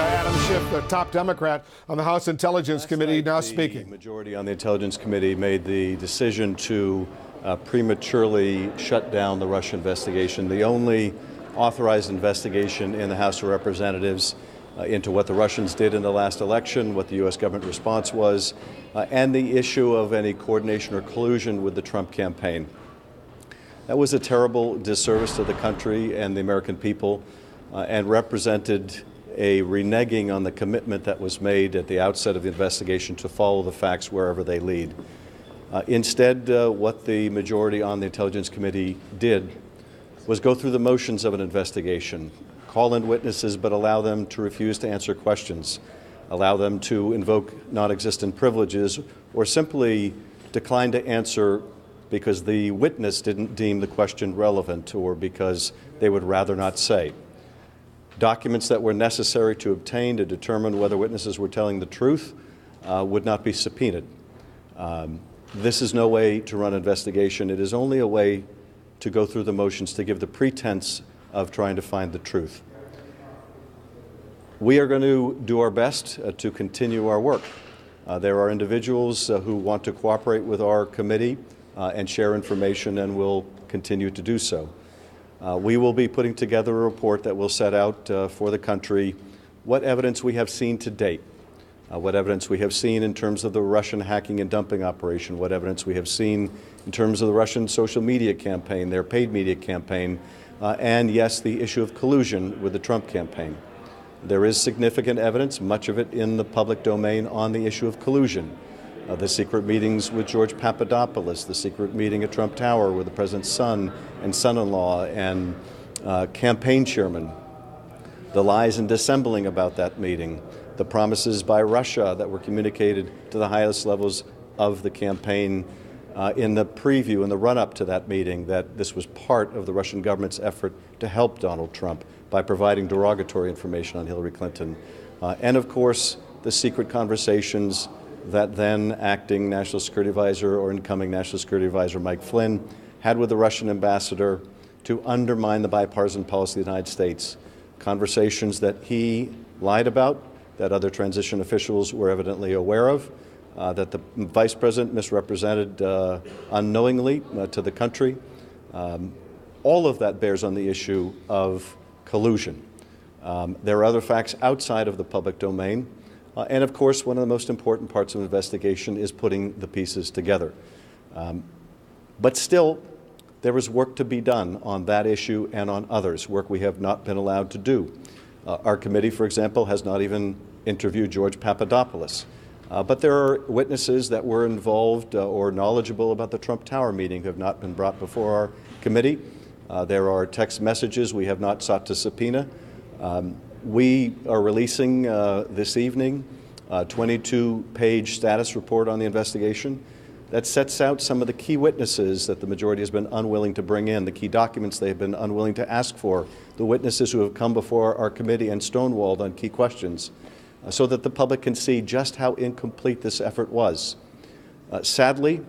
Adam Schiff, the top Democrat on the House Intelligence Committee, now speaking. The majority on the Intelligence Committee made the decision to prematurely shut down the Russia investigation, the only authorized investigation in the House of Representatives into what the Russians did in the last election, what the U.S. government response was, and the issue of any coordination or collusion with the Trump campaign. That was a terrible disservice to the country and the American people, and represented a reneging on the commitment that was made at the outset of the investigation to follow the facts wherever they lead. Instead, what the majority on the Intelligence Committee did was go through the motions of an investigation, call in witnesses, but allow them to refuse to answer questions, allow them to invoke non-existent privileges, or simply decline to answer because the witness didn't deem the question relevant or because they would rather not say. Documents that were necessary to obtain to determine whether witnesses were telling the truth would not be subpoenaed. This is no way to run an investigation. It is only a way to go through the motions to give the pretense of trying to find the truth. We are going to do our best to continue our work. There are individuals who want to cooperate with our committee and share information, and will continue to do so. We will be putting together a report that will set out for the country what evidence we have seen to date, what evidence we have seen in terms of the Russian hacking and dumping operation, what evidence we have seen in terms of the Russian social media campaign, their paid media campaign, and yes, the issue of collusion with the Trump campaign. There is significant evidence, much of it in the public domain, on the issue of collusion. The secret meetings with George Papadopoulos, the secret meeting at Trump Tower with the president's son and son-in-law and campaign chairman, the lies and dissembling about that meeting, the promises by Russia that were communicated to the highest levels of the campaign in the preview, in the run-up to that meeting, that this was part of the Russian government's effort to help Donald Trump by providing derogatory information on Hillary Clinton. And of course, the secret conversations that then acting National Security Advisor or incoming National Security Advisor Mike Flynn had with the Russian ambassador to undermine the bipartisan policy of the United States. Conversations that he lied about, that other transition officials were evidently aware of, that the Vice President misrepresented unknowingly to the country. All of that bears on the issue of collusion. There are other facts outside of the public domain. And of course, one of the most important parts of the investigation is putting the pieces together. But still, there is work to be done on that issue and on others, work we have not been allowed to do. Our committee, for example, has not even interviewed George Papadopoulos. But there are witnesses that were involved or knowledgeable about the Trump Tower meeting who have not been brought before our committee. There are text messages we have not sought to subpoena. We are releasing this evening a 22-page status report on the investigation that sets out some of the key witnesses that the majority has been unwilling to bring in, the key documents they have been unwilling to ask for, the witnesses who have come before our committee and stonewalled on key questions, so that the public can see just how incomplete this effort was. Sadly,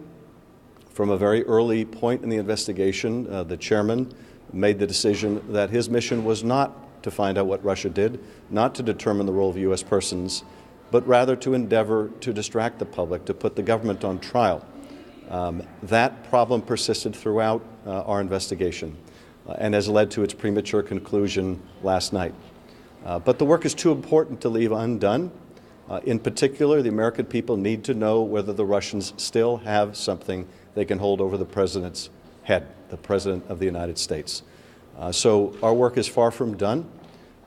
from a very early point in the investigation, the chairman made the decision that his mission was not to find out what Russia did, not to determine the role of U.S. persons, but rather to endeavor to distract the public, to put the government on trial. That problem persisted throughout our investigation and has led to its premature conclusion last night. But the work is too important to leave undone. In particular, the American people need to know whether the Russians still have something they can hold over the president's head, the President of the United States. So our work is far from done,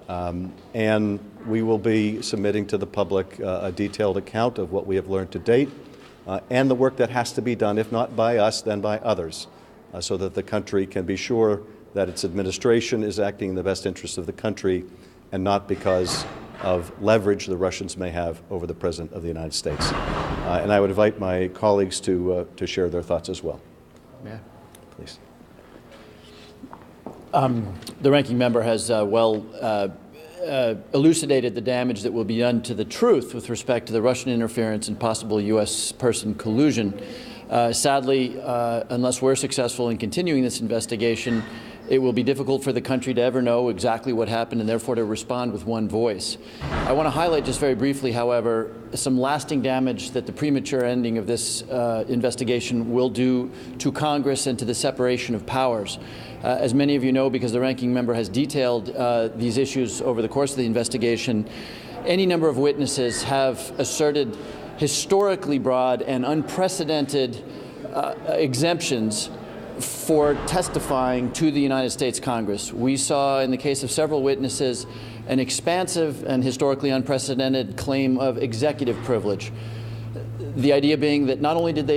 and we will be submitting to the public a detailed account of what we have learned to date and the work that has to be done, if not by us, then by others, so that the country can be sure that its administration is acting in the best interest of the country and not because of leverage the Russians may have over the President of the United States. And I would invite my colleagues to share their thoughts as well. Yeah. Please. The ranking member has elucidated the damage that will be done to the truth with respect to the Russian interference and possible U.S. person collusion. Sadly, unless we're successful in continuing this investigation, It will be difficult for the country to ever know exactly what happened and therefore to respond with one voice. I want to highlight just very briefly, however, some lasting damage that the premature ending of this investigation will do to Congress and to the separation of powers. As many of you know, because the ranking member has detailed these issues over the course of the investigation, any number of witnesses have asserted historically broad and unprecedented exemptions for testifying to the United States Congress. We saw in the case of several witnesses an expansive and historically unprecedented claim of executive privilege. The idea being that not only did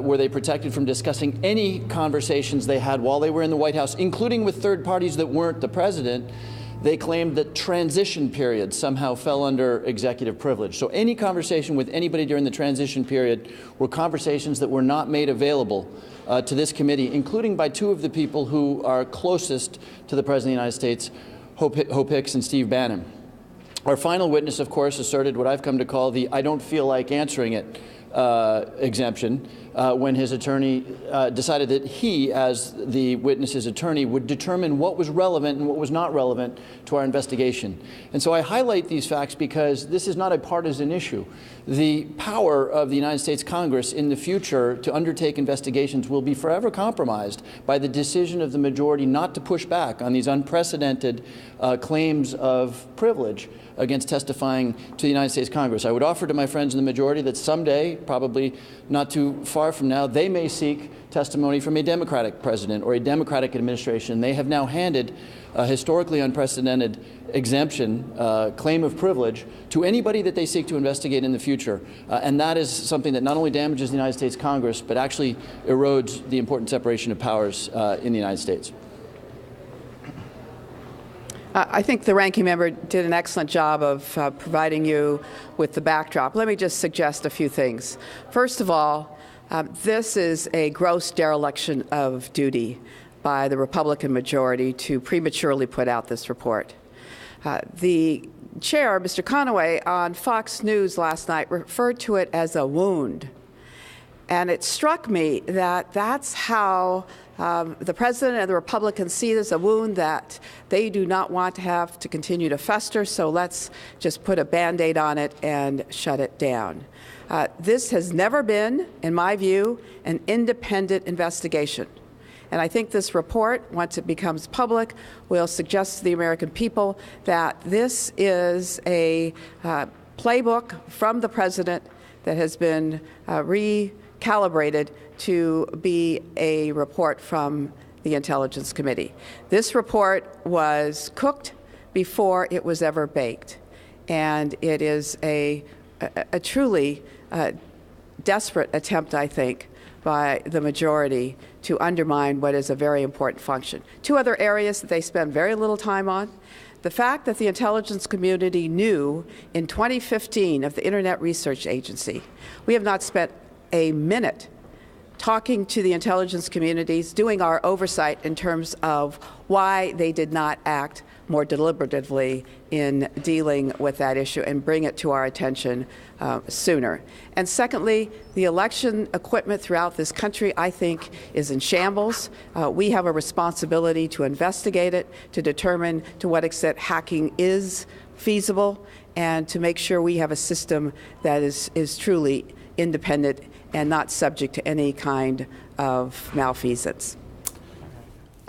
were they protected from discussing any conversations they had while they were in the White House, including with third parties that weren't the president, they claimed that transition periods somehow fell under executive privilege. So any conversation with anybody during the transition period were conversations that were not made available to this committee, including by two of the people who are closest to the President of the United States, Hope Hicks and Steve Bannon. Our final witness, of course, asserted what I've come to call the "I don't feel like answering it" exemption when his attorney decided that he, as the witness's attorney, would determine what was relevant and what was not relevant to our investigation. And so I highlight these facts because this is not a partisan issue. The power of the United States Congress in the future to undertake investigations will be forever compromised by the decision of the majority not to push back on these unprecedented claims of privilege against testifying to the United States Congress. I would offer to my friends in the majority that someday, probably not too far from now, they may seek testimony from a Democratic president or a Democratic administration. They have now handed a historically unprecedented exemption, claim of privilege, to anybody that they seek to investigate in the future. And that is something that not only damages the United States Congress, but actually erodes the important separation of powers in the United States. I think the ranking member did an excellent job of providing you with the backdrop. Let me just suggest a few things. First of all, this is a gross dereliction of duty by the Republican majority to prematurely put out this report. The chair, Mr. Conaway, on Fox News last night referred to it as a wound. And it struck me that that's how the president and the Republicans see it as a wound that they do not want to have to continue to fester, so let's just put a Band-Aid on it and shut it down. This has never been, in my view, an independent investigation. And I think this report, once it becomes public, will suggest to the American people that this is a playbook from the president that has been recalibrated to be a report from the Intelligence Committee. This report was cooked before it was ever baked. And it is a truly desperate attempt, I think, by the majority to undermine what is a very important function. Two other areas that they spend very little time on. The fact that the intelligence community knew in 2015 of the Internet Research Agency. We have not spent a minute talking to the intelligence communities, doing our oversight in terms of why they did not act more deliberatively in dealing with that issue and bring it to our attention sooner. And secondly, the election equipment throughout this country, I think, is in shambles. We have a responsibility to investigate it, to determine to what extent hacking is feasible, and to make sure we have a system that is truly independent and not subject to any kind of malfeasance.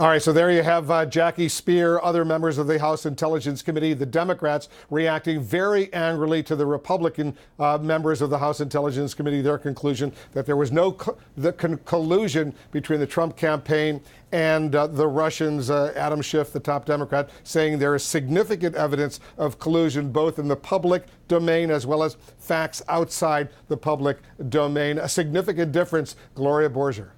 All right, so there you have Jackie Speier, other members of the House Intelligence Committee, the Democrats reacting very angrily to the Republican members of the House Intelligence Committee, their conclusion that there was no collusion between the Trump campaign and the Russians. Adam Schiff, the top Democrat, saying there is significant evidence of collusion both in the public domain as well as facts outside the public domain. A significant difference, Gloria Borger.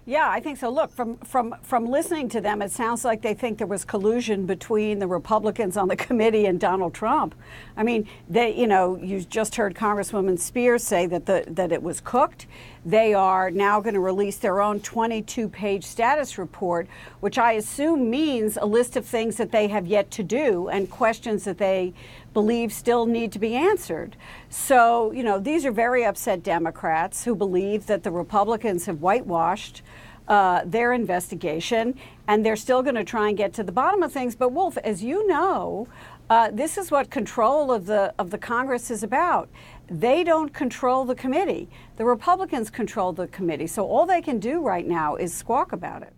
Yeah, I think so. Look, from listening to them, it sounds like they think there was collusion between the Republicans on the committee and Donald Trump. I mean, you just heard Congresswoman Speier say that it was cooked. They are now going to release their own 22-page status report, which I assume means a list of things that they have yet to do and questions that they believe still need to be answered. So, these are very upset Democrats who believe that the Republicans have whitewashed their investigation, and they're still going to try and get to the bottom of things. But Wolf, as you know, this is what control of the Congress is about. They don't control the committee. The Republicans control the committee. So all they can do right now is squawk about it.